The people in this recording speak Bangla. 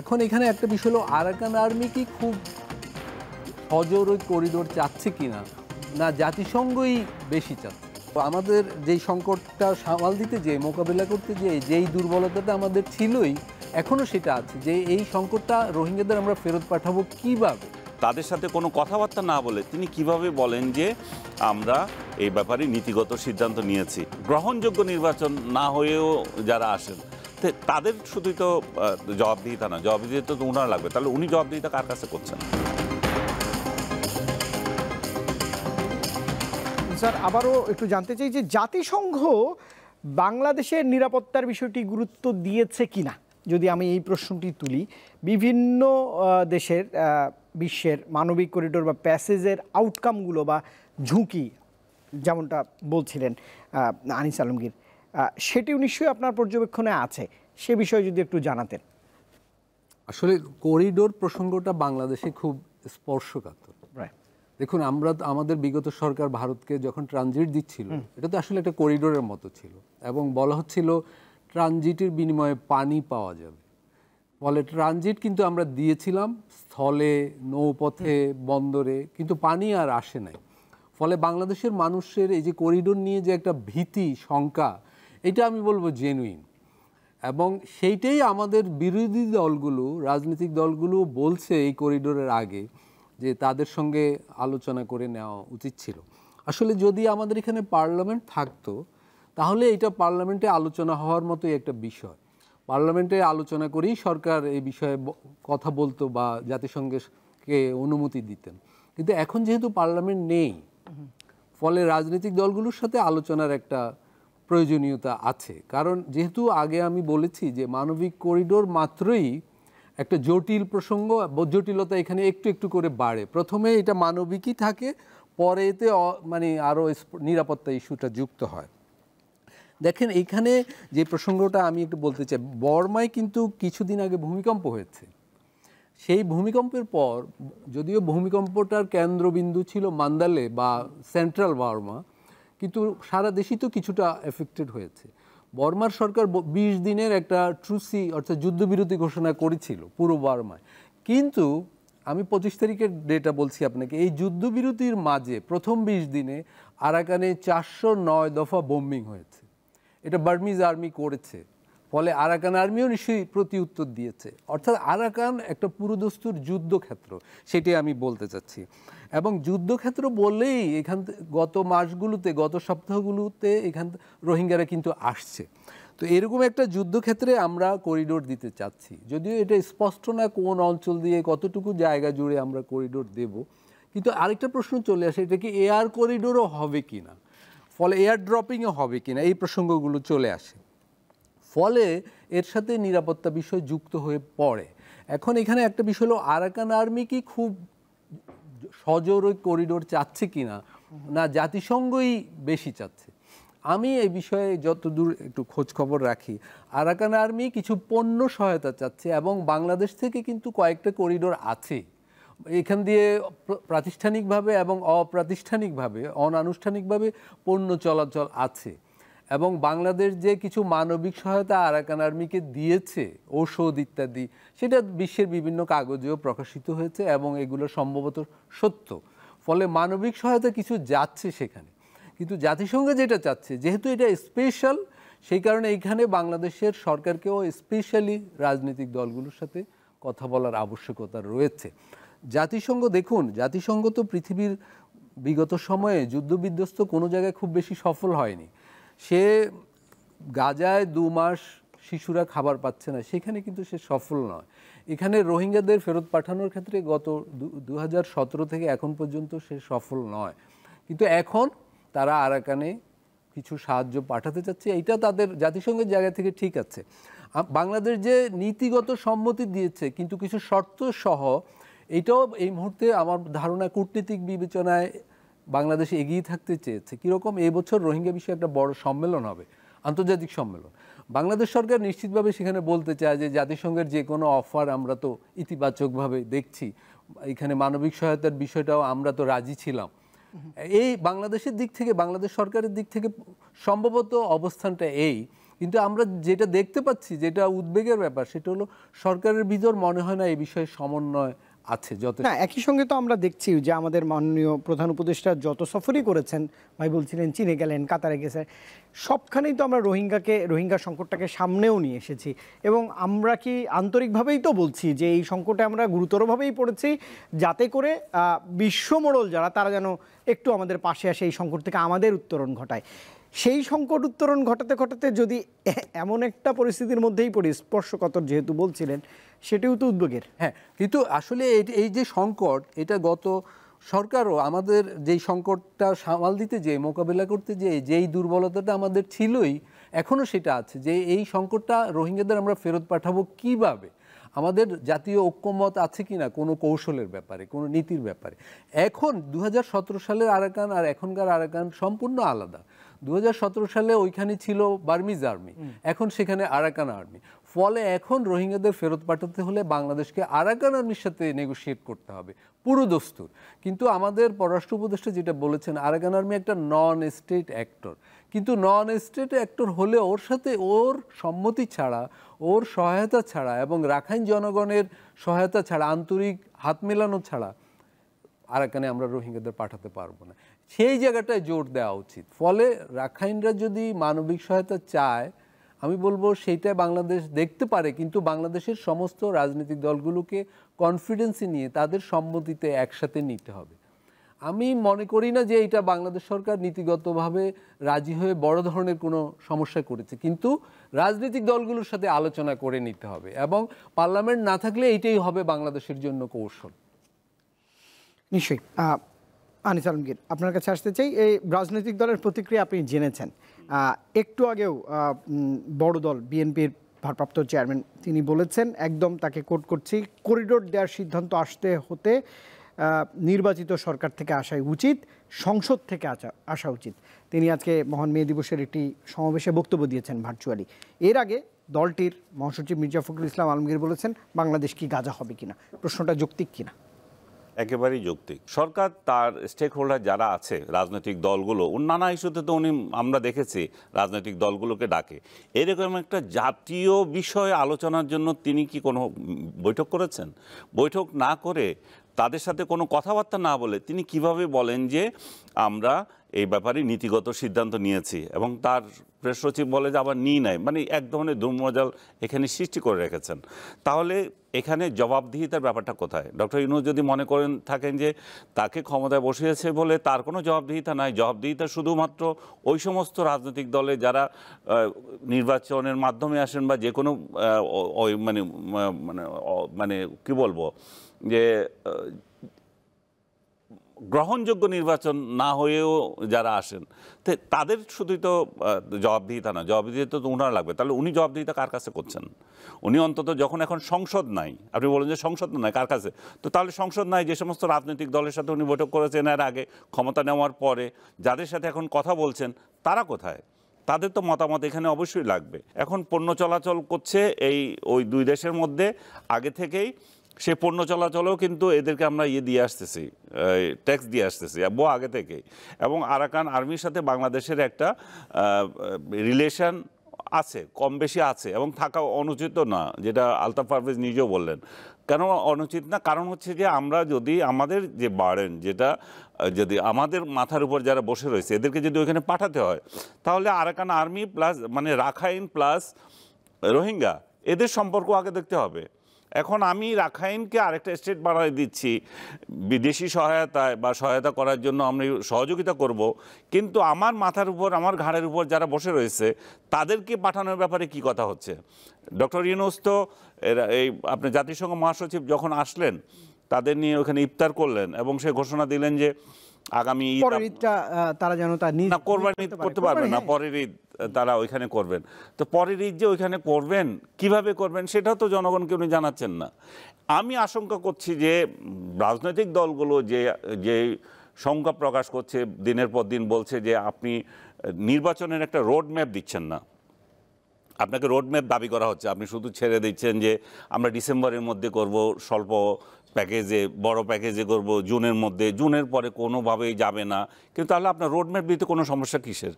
এখন এখানে একটা বিষয় হলো আরাকান আর্মি কি খুব সজোর ওই করিডোর চাচ্ছে কিনা, না জাতিসংঘই বেশি চাচ্ছে। তো আমাদের যেই সংকটটা সামাল দিতে যেয়ে, মোকাবিলা করতে যেয়ে যেই দুর্বলতাটা আমাদের ছিলই, এখনও সেটা আছে, যে এই সংকটটা রোহিঙ্গাদের আমরা ফেরত পাঠাবো কিভাবে। তাদের সাথে কোনো কথাবার্তা না বলে তিনি কিভাবে বলেন যে আমরা এই ব্যাপারে নীতিগত সিদ্ধান্ত নিয়েছি? গ্রহণযোগ্য নির্বাচন না হয়েও যারা আসেন তাদের শুধুই তো জবাবদিহিতা না, জবাবদিহিতা তো উনার লাগবে, তাহলে উনি জবাবদিহিতা কার কাছে করছেন? স্যার, আবারও একটু জানতে চাই যে জাতিসংঘ বাংলাদেশের নিরাপত্তার বিষয়টি গুরুত্ব দিয়েছে কিনা, যদি আমি এই প্রশ্নটি তুলি। বিভিন্ন দেশের বিশ্বের মানবিক করিডোর বা প্যাসেজের আউটকামগুলো বা ঝুঁকি, যেমনটা বলছিলেন আনিস আলমগীর, সেটিও নিশ্চয়ই আপনার পর্যবেক্ষণে আছে, সে বিষয়ে যদি একটু জানাতেন। আসলে করিডোর প্রসঙ্গটা বাংলাদেশে খুব স্পর্শকাতর। দেখুন, আমরা আমাদের বিগত সরকার ভারতকে যখন ট্রানজিট দিচ্ছিল, এটা তো আসলে একটা করিডোরের মতো ছিল, এবং বলা হচ্ছিল ট্রানজিটের বিনিময়ে পানি পাওয়া যাবে। ফলে ট্রানজিট কিন্তু আমরা দিয়েছিলাম স্থলে, নৌপথে, বন্দরে, কিন্তু পানি আর আসে নাই। ফলে বাংলাদেশের মানুষের এই যে করিডোর নিয়ে যে একটা ভীতি, শঙ্কা, এটা আমি বলবো জেনুইন। এবং সেইটাই আমাদের বিরোধী দলগুলো, রাজনৈতিক দলগুলো বলছে এই করিডোরের আগে যে তাদের সঙ্গে আলোচনা করে নেওয়া উচিত ছিল। আসলে যদি আমাদের এখানে পার্লামেন্ট থাকতো, তাহলে এটা পার্লামেন্টে আলোচনা হওয়ার মতোই একটা বিষয়। পার্লামেন্টে আলোচনা করেই সরকার এই বিষয়ে কথা বলতো বা জাতিসংঘকে অনুমতি দিতেন। কিন্তু এখন যেহেতু পার্লামেন্ট নেই, ফলে রাজনৈতিক দলগুলোর সাথে আলোচনার একটা প্রয়োজনীয়তা আছে। কারণ যেহেতু আগে আমি বলেছি যে মানবিক করিডোর মাত্রই একটা জটিল প্রসঙ্গ, জটিলতা এখানে একটু একটু করে বাড়ে। প্রথমে এটা মানবিকই থাকে, পরে এতে মানে আরও নিরাপত্তা ইস্যুটা যুক্ত হয়। দেখেন, এইখানে যে প্রসঙ্গটা আমি একটু বলতে চাই, বর্মায় কিন্তু কিছুদিন আগে ভূমিকম্প হয়েছে। সেই ভূমিকম্পের পর, যদিও ভূমিকম্পটার কেন্দ্রবিন্দু ছিল মান্দালে বা সেন্ট্রাল বর্মা, কিন্তু সারা দেশই তো কিছুটা এফেক্টেড হয়েছে। বর্মার সরকার 20 দিনের একটা ট্রুসি অর্থাৎ যুদ্ধবিরতি ঘোষণা করেছিল পুরো বর্মায়। কিন্তু আমি 25 তারিখের ডেটা বলছি আপনাকে, এই যুদ্ধবিরতির মাঝে প্রথম 20 দিনে আরাকানে 409 দফা বোম্বিং হয়েছে। এটা বার্মিজ আর্মি করেছে। ফলে আরাকান আর্মিও নিশ্চয়ই প্রতি উত্তর দিয়েছে। অর্থাৎ আরাকান একটা পুরোদস্তুর যুদ্ধক্ষেত্র, সেটাই আমি বলতে চাচ্ছি। এবং যুদ্ধক্ষেত্র বললেই এখান গত মাসগুলোতে, গত সপ্তাহগুলোতে এখান রোহিঙ্গারা কিন্তু আসছে। তো এরকম একটা যুদ্ধক্ষেত্রে আমরা করিডোর দিতে চাচ্ছি, যদিও এটা স্পষ্ট না কোন অঞ্চল দিয়ে কতটুকু জায়গা জুড়ে আমরা করিডোর দেব। কিন্তু আরেকটা প্রশ্ন চলে আসে, এটা কি এয়ার করিডোরও হবে কিনা, ফলে এয়ার ড্রপিংও হবে কিনা, এই প্রসঙ্গগুলো চলে আসে। ফলে এর সাথে নিরাপত্তা বিষয় যুক্ত হয়ে পড়ে। এখন এখানে একটা বিষয় হলো আরাকান আর্মি কি খুব সজোর ওই করিডোর চাচ্ছে কিনা, না জাতিসংঘই বেশি চাচ্ছে। আমি এই বিষয়ে যতদূর একটু খোঁজ খবর রাখি, আরাকান আর্মি কিছু পণ্য সহায়তা চাচ্ছে, এবং বাংলাদেশ থেকে কিন্তু কয়েকটা করিডোর আছে এখান দিয়ে প্রাতিষ্ঠানিকভাবে এবং অপ্রাতিষ্ঠানিকভাবে, অনানুষ্ঠানিকভাবে পণ্য চলাচল আছে। এবং বাংলাদেশ যে কিছু মানবিক সহায়তা আরাকান আর্মিকে দিয়েছে, ঔষধ ইত্যাদি, সেটা বিশ্বের বিভিন্ন কাগজেও প্রকাশিত হয়েছে এবং এগুলো সম্ভবত সত্য। ফলে মানবিক সহায়তা কিছু যাচ্ছে সেখানে। কিন্তু জাতিসংঘ যেটা চাচ্ছে, যেহেতু এটা স্পেশাল, সেই কারণে এইখানে বাংলাদেশের সরকারকেও স্পেশালি রাজনৈতিক দলগুলোর সাথে কথা বলার আবশ্যকতা রয়েছে। জাতিসংঘ, দেখুন, জাতিসংঘ তো পৃথিবীর বিগত সময়ে যুদ্ধবিধ্বস্ত কোনো জায়গায় খুব বেশি সফল হয়নি। সে গাজায় 2 মাস শিশুরা খাবার পাচ্ছে না, সেখানে কিন্তু সে সফল নয়। এখানে রোহিঙ্গাদের ফেরত পাঠানোর ক্ষেত্রে গত 2017 থেকে এখন পর্যন্ত সে সফল নয়। কিন্তু এখন তারা আরাকানে কিছু সাহায্য পাঠাতে চাচ্ছে, এইটা তাদের জাতিসংঘের জায়গা থেকে ঠিক আছে। বাংলাদেশ যে নীতিগত সম্মতি দিয়েছে কিন্তু কিছু শর্ত সহ, এইটাও এই মুহূর্তে আমার ধারণা কূটনীতিক বিবেচনায় বাংলাদেশ এগিয়ে থাকতে চেয়েছে। কীরকম, এবছর রোহিঙ্গা বিষয়ে একটা বড় সম্মেলন হবে, আন্তর্জাতিক সম্মেলন। বাংলাদেশ সরকার নিশ্চিতভাবে সেখানে বলতে চায় যে জাতিসংঘের যে কোনো অফার আমরা তো ইতিবাচকভাবে দেখছি, এখানে মানবিক সহায়তার বিষয়টাও আমরা তো রাজি ছিলাম। এই বাংলাদেশের দিক থেকে, বাংলাদেশ সরকারের দিক থেকে সম্ভবত অবস্থানটা এই কিন্তু আমরা যেটা দেখতে পাচ্ছি, যেটা উদ্বেগের ব্যাপার, সেটা হলো সরকারের ভিতর মনে হয় না এই বিষয়ে সমন্বয় আছে যত। না, একই সঙ্গে তো আমরা দেখছি যে আমাদের মাননীয় প্রধান উপদেষ্টা যত সফরই করেছেন, ভাই বলছিলেন চীনে গেলেন, কাতারে গেছেন, সবখানেই তো আমরা রোহিঙ্গা সংকটটাকে সামনেও নিয়ে এসেছি। এবং আমরা কি আন্তরিকভাবেই তো বলছি যে এই সংকটে আমরা গুরুতরভাবেই পড়েছি, যাতে করে বিশ্বমোড়ল যারা তারা যেন একটু আমাদের পাশে আসে, এই সংকট থেকে আমাদের উত্তরণ ঘটায়। সেই সংকট উত্তরণ ঘটাতে ঘটাতে যদি এমন একটা পরিস্থিতির মধ্যেই পড়ি, স্পর্শকাতর যেহেতু বলছিলেন, সেটিও তো উদ্বেগের। হ্যাঁ, কিন্তু আসলে এই যে সংকট, এটা গত সরকারও আমাদের যেই সংকটটা সামাল দিতে যেয়ে, মোকাবেলা করতে যেয়ে যেই দুর্বলতাটা আমাদের ছিলই, এখনও সেটা আছে, যে এই সংকটটা রোহিঙ্গাদের আমরা ফেরত পাঠাবো কিভাবে, আমাদের জাতীয় ঐক্যমত আছে কিনা কোনো কৌশলের ব্যাপারে, কোনো নীতির ব্যাপারে। এখন 2017 সালের আরাকান আর এখনকার আরাকান সম্পূর্ণ আলাদা। 2017 সালে ওইখানে ছিল বার্মিজ আর্মি, এখন সেখানে আরাকান আর্মি। ফলে এখন রোহিঙ্গাদের ফেরত পাঠাতে হলে বাংলাদেশকে আরাকান আর্মির সাথে নেগোশিয়েট করতে হবে, পুরো দস্তুর। কিন্তু আমাদের পররাষ্ট্র উপদেষ্টা যেটা বলেছেন, আরাকান আর্মি একটা নন স্টেট অ্যাক্টর, কিন্তু নন স্টেট অ্যাক্টর হলে ওর সাথে ওর সম্মতি ছাড়া, ওর সহায়তা ছাড়া এবং রাখাইন জনগণের সহায়তা ছাড়া, আন্তরিক হাত মেলানো ছাড়া আরাকানে আমরা রোহিঙ্গাদের পাঠাতে পারবো না। সেই জায়গাটায় জোর দেওয়া উচিত। ফলে রাখাইনরা যদি মানবিক সহায়তা চায়, আমি বলবো সেইটা বাংলাদেশ দেখতে পারে, কিন্তু বাংলাদেশের সমস্ত রাজনৈতিক দলগুলোকে কনফিডেন্সে নিয়ে তাদের সম্মতিতে একসাথে নিতে হবে। আমি মনে করি না যে এটা বাংলাদেশ সরকার নীতিগতভাবে রাজি হয়ে বড় ধরনের কোনো সমস্যা করেছে, কিন্তু রাজনৈতিক দলগুলোর সাথে আলোচনা করে নিতে হবে, এবং পার্লামেন্ট না থাকলে এইটাই হবে বাংলাদেশের জন্য কৌশল। নিশ্চয়ই। আনিস আলমগীর, আপনার কাছে আসতে চাই। এই রাজনৈতিক দলের প্রতিক্রিয়া আপনি জেনেছেন। একটু আগেও বড় দল বিএনপির ভারপ্রাপ্ত চেয়ারম্যান তিনি বলেছেন, একদম তাকে কোট করছি, করিডোর দেওয়ার সিদ্ধান্ত আসতে হতে নির্বাচিত সরকার থেকে আসাই উচিত, সংসদ থেকে আসা উচিত। তিনি আজকে মহান মে দিবসের একটি সমাবেশে বক্তব্য দিয়েছেন ভার্চুয়ালি। এর আগে দলটির মহাসচিব মির্জা ফখরুল ইসলাম আলমগীর বলেছেন, বাংলাদেশ কি গাজা হবে কিনা। প্রশ্নটা যৌক্তিক কিনা? একেবারেই যৌক্তিক। সরকার তার স্টেক হোল্ডার যারা আছে, রাজনৈতিক দলগুলো, নানা ইস্যুতে তো উনি, আমরা দেখেছি রাজনৈতিক দলগুলোকে ডাকে। এরকম একটা জাতীয় বিষয় আলোচনার জন্য তিনি কি কোনো বৈঠক করেছেন? বৈঠক না করে, তাদের সাথে কোনো কথাবার্তা না বলে তিনি কিভাবে বলেন যে আমরা এই ব্যাপারে নীতিগত সিদ্ধান্ত নিয়েছি, এবং তার প্রেস সচিব বলে যে আবার নিই নাই, মানে এক ধরনের দুর্মজাল এখানে সৃষ্টি করে রেখেছেন। তাহলে এখানে জবাবদিহিতার ব্যাপারটা কোথায়? ডক্টর ইউনূস যদি মনে করেন থাকেন যে তাকে ক্ষমতায় বসিয়েছে বলে তার কোনো জবাবদিহিতা নাই, জবাবদিহিতা শুধুমাত্র ওই সমস্ত রাজনৈতিক দলে যারা নির্বাচনের মাধ্যমে আসেন, বা যে কোনো ওই মানে মানে মানে কি বলবো, যে গ্রহণযোগ্য নির্বাচন না হয়েও যারা আসেন, তো তাদের শুধুই তো জবাবদিহিতা না, জবাবদিহিতা তো ওনারা লাগবে। তাহলে উনি জবাবদিহিতা কার কাছে করছেন? উনি অন্তত যখন এখন সংসদ নাই, আপনি বলেন যে সংসদ নাই, কার কাছে? তো তাহলে সংসদ নাই, যে সমস্ত রাজনৈতিক দলের সাথে উনি বৈঠক করেছেন এর আগে, ক্ষমতা নেওয়ার পরে, যাদের সাথে এখন কথা বলছেন, তারা কোথায়? তাদের তো মতামত এখানে অবশ্যই লাগবে। এখন পণ্য চলাচল করছে ওই দুই দেশের মধ্যে আগে থেকেই, সে পণ্য চলাচলেও কিন্তু এদেরকে আমরা দিয়ে আসতেছি, ট্যাক্স দিয়ে আসতেছি বহু আগে থেকেই। এবং আরাকান আর্মির সাথে বাংলাদেশের একটা রিলেশন আছে, কম বেশি আছে, এবং থাকা অনুচিত না, যেটা আলতাফ পারভেজ নিজেও বললেন। কেন অনুচিত না? কারণ হচ্ছে যে আমরা যদি আমাদের যে বার্ডেন, যেটা যদি আমাদের মাথার উপর যারা বসে রয়েছে এদেরকে যদি ওইখানে পাঠাতে হয়, তাহলে আরাকান আর্মি প্লাস মানে রাখাইন প্লাস রোহিঙ্গা, এদের সম্পর্ক আগে দেখতে হবে। এখন আমি রাখাইনকে আরেকটা স্টেট বানায় দিচ্ছি বিদেশি সহায়তায়, বা সহায়তা করার জন্য আমরা সহযোগিতা করব, কিন্তু আমার মাথার উপর, আমার ঘাড়ের উপর যারা বসে রয়েছে তাদেরকে পাঠানোর ব্যাপারে কি কথা হচ্ছে? ডক্টর ইউনূস তো এই আপনার জাতিসংঘ মহাসচিব যখন আসলেন, তাদের নিয়ে ওখানে ইফতার করলেন, এবং সে ঘোষণা দিলেন যে আগামী ঈদটা তারা যেন না কোরবানি ঈদ করতে পারবেন না, পরের ঈদ তারা ওইখানে করবেন। তো পরের ঈদ যে ওইখানে করবেন, কিভাবে করবেন, সেটাও তো জনগণকে উনি জানাচ্ছেন না। আমি আশঙ্কা করছি যে রাজনৈতিক দলগুলো যে সংখ্যা প্রকাশ করছে, দিনের পর দিন বলছে যে আপনি নির্বাচনের একটা রোড ম্যাপ দিচ্ছেন না, আপনাকে রোডম্যাপ দাবি করা হচ্ছে, আপনি শুধু ছেড়ে দিচ্ছেন যে আমরা ডিসেম্বরের মধ্যে করব, স্বল্প প্যাকেজে, বড় প্যাকেজে করব জুনের মধ্যে, জুনের পরে কোনোভাবেই যাবে না। কিন্তু তাহলে আপনার রোডম্যাপ দিতে কোনো সমস্যা কিসের?